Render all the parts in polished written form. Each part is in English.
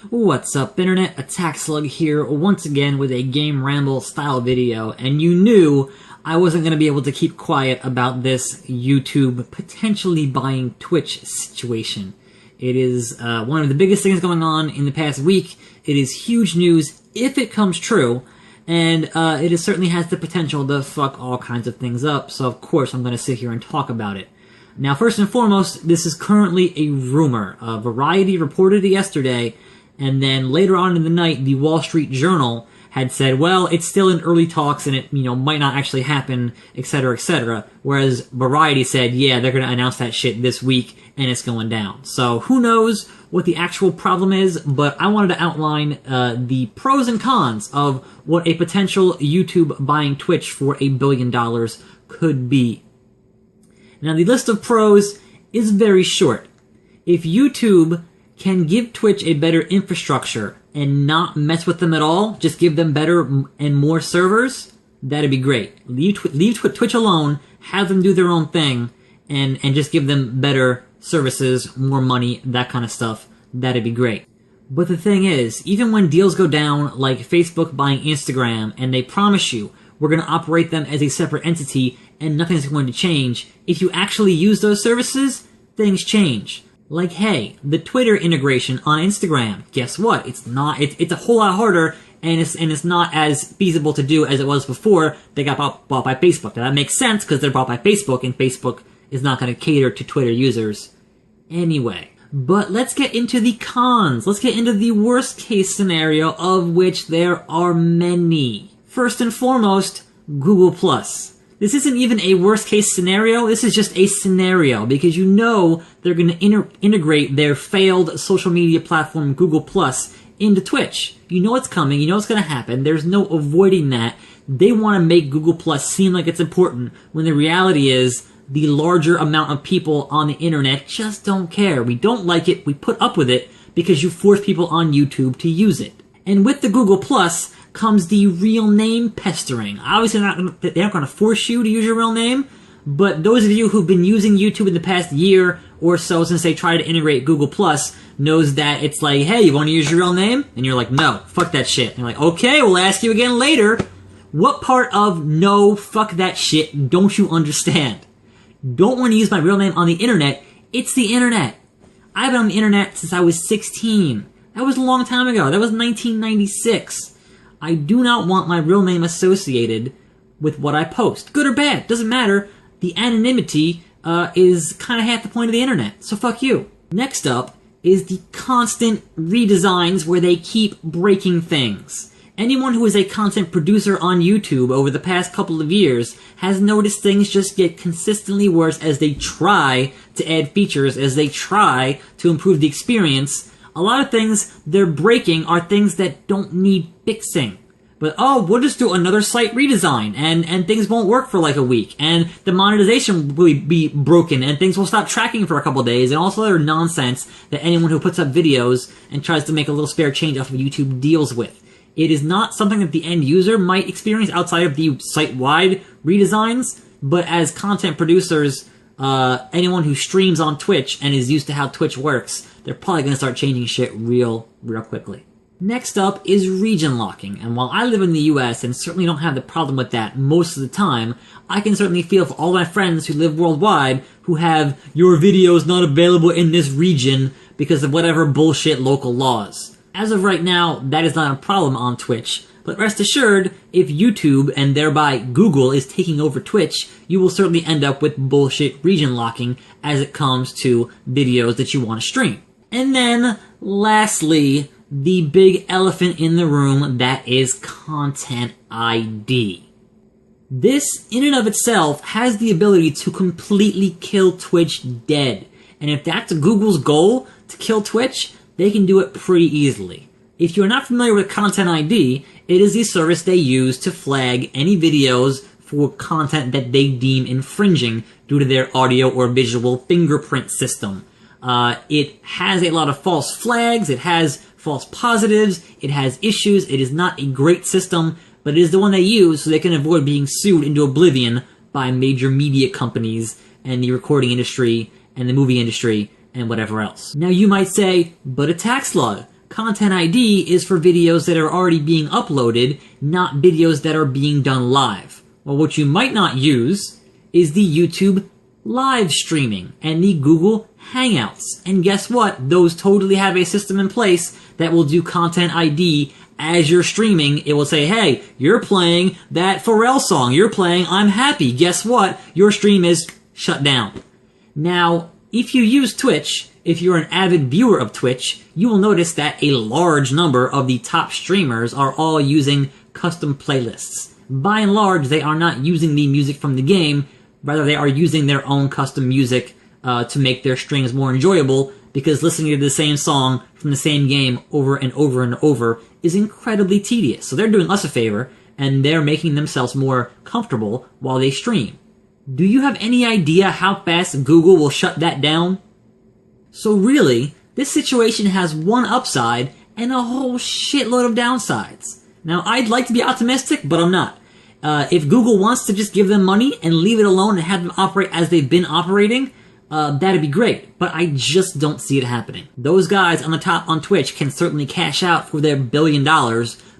What's up, Internet? attackslug here, once again with a Game Ramble style video, and you knew I wasn't going to be able to keep quiet about this YouTube potentially buying Twitch situation. It is one of the biggest things going on in the past week. It is huge news if it comes true, and it certainly has the potential to fuck all kinds of things up, so of course I'm going to sit here and talk about it. Now, first and foremost, this is currently a rumor. Variety reported it yesterday, and then later on in the night, the Wall Street Journal had said, well, it's still in early talks and it, might not actually happen, etc., etc. Whereas Variety said, yeah, they're going to announce that shit this week and it's going down. So who knows what the actual problem is, but I wanted to outline the pros and cons of what a potential YouTube buying Twitch for $1 billion could be. Now, the list of pros is very short. If YouTube can give Twitch a better infrastructure and not mess with them at all, just give them better and more servers, that'd be great. Leave Twitch alone, have them do their own thing, and just give them better services, more money, that kind of stuff. That'd be great. But the thing is, even when deals go down, like Facebook buying Instagram, and they promise you, we're going to operate them as a separate entity and nothing's going to change, if you actually use those services, things change. Like, hey, the Twitter integration on Instagram, guess what? It's a whole lot harder, and it's not as feasible to do as it was before they got bought by Facebook. Now that makes sense because they're bought by Facebook, and Facebook is not going to cater to Twitter users anyway. But let's get into the cons. Let's get into the worst case scenario, of which there are many. First and foremost, Google+. This isn't even a worst-case scenario, this is just a scenario, because you know they're going to integrate their failed social media platform Google Plus into Twitch. You know it's coming, you know it's going to happen, there's no avoiding that. They want to make Google Plus seem like it's important, when the reality is the larger amount of people on the internet just don't care. We don't like it, we put up with it, because you force people on YouTube to use it. And with the Google Plus comes the real name pestering. Obviously, they're not going to force you to use your real name, but those of you who've been using YouTube in the past year or so since they tried to integrate Google Plus knows that it's like, hey, you want to use your real name? And you're like, no, fuck that shit. And you're like, okay, we'll ask you again later. What part of no, fuck that shit don't you understand? Don't want to use my real name on the internet. It's the internet. I've been on the internet since I was 16. That was a long time ago. That was 1996. I do not want my real name associated with what I post. Good or bad, doesn't matter. The anonymity is kind of half the point of the internet, so fuck you. Next up is the constant redesigns where they keep breaking things. Anyone who is a content producer on YouTube over the past couple of years has noticed things just get consistently worse as they try to add features, as they try to improve the experience. A lot of things they're breaking are things that don't need fixing. But, oh, we'll just do another site redesign, and things won't work for like a week, and the monetization will be broken, and things will stop tracking for a couple days, and all this other nonsense that anyone who puts up videos and tries to make a little spare change off of YouTube deals with. It is not something that the end user might experience outside of the site-wide redesigns, but as content producers, anyone who streams on Twitch and is used to how Twitch works, they're probably going to start changing shit real quickly. Next up is region locking, and while I live in the US and certainly don't have the problem with that most of the time, I can certainly feel for all my friends who live worldwide who have your videos not available in this region because of whatever bullshit local laws. As of right now, that is not a problem on Twitch, but rest assured, if YouTube, and thereby Google, is taking over Twitch, you will certainly end up with bullshit region locking as it comes to videos that you want to stream. And then, lastly, the big elephant in the room, that is Content ID. This, in and of itself, has the ability to completely kill Twitch dead. And if that's Google's goal, to kill Twitch, they can do it pretty easily. If you're not familiar with Content ID, it is the service they use to flag any videos for content that they deem infringing due to their audio or visual fingerprint system. It has a lot of false flags, it has false positives, it has issues, it is not a great system, but it is the one they use so they can avoid being sued into oblivion by major media companies and the recording industry and the movie industry and whatever else. Now you might say, but attackslug, Content ID is for videos that are already being uploaded, not videos that are being done live. Well, what you might not use is the YouTube live streaming and the Google Hangouts. And guess what? Those totally have a system in place that will do Content ID as you're streaming. It will say, hey, you're playing that Pharrell song. You're playing I'm Happy. Guess what? Your stream is shut down. Now, if you use Twitch, if you're an avid viewer of Twitch, you will notice that a large number of the top streamers are all using custom playlists. By and large, they are not using the music from the game. Rather, they are using their own custom music to make their streams more enjoyable, because listening to the same song from the same game over and over and over is incredibly tedious. So they're doing us a favor, and they're making themselves more comfortable while they stream. Do you have any idea how fast Google will shut that down? So really, this situation has one upside and a whole shitload of downsides. Now, I'd like to be optimistic, but I'm not. If Google wants to just give them money and leave it alone and have them operate as they've been operating, that'd be great. But I just don't see it happening. Those guys on the top on Twitch can certainly cash out for their $1 billion,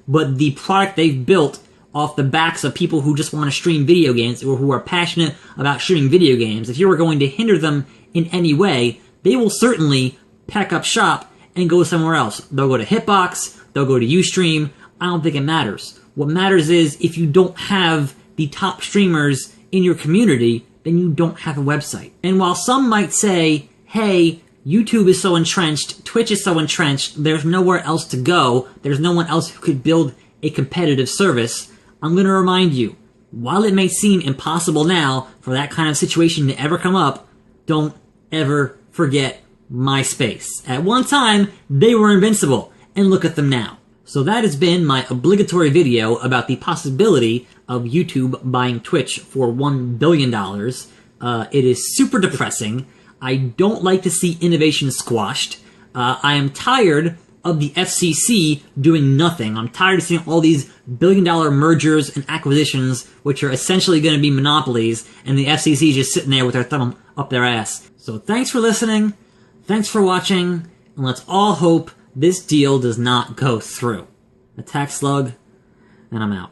but the product they've built off the backs of people who just want to stream video games or who are passionate about streaming video games, if you were going to hinder them in any way, they will certainly pack up shop and go somewhere else. They'll go to Hitbox, they'll go to Ustream. I don't think it matters. What matters is if you don't have the top streamers in your community, then you don't have a website. And while some might say, hey, YouTube is so entrenched, Twitch is so entrenched, there's nowhere else to go, there's no one else who could build a competitive service, I'm going to remind you, while it may seem impossible now for that kind of situation to ever come up, don't ever forget MySpace. At one time, they were invincible, and look at them now. So that has been my obligatory video about the possibility of YouTube buying Twitch for $1 billion. It is super depressing. I don't like to see innovation squashed. I am tired of the FCC doing nothing. I'm tired of seeing all these billion-dollar mergers and acquisitions, which are essentially going to be monopolies, and the FCC just sitting there with their thumb up their ass. So thanks for listening, thanks for watching, and let's all hope this deal does not go through. Attack Slug, and I'm out.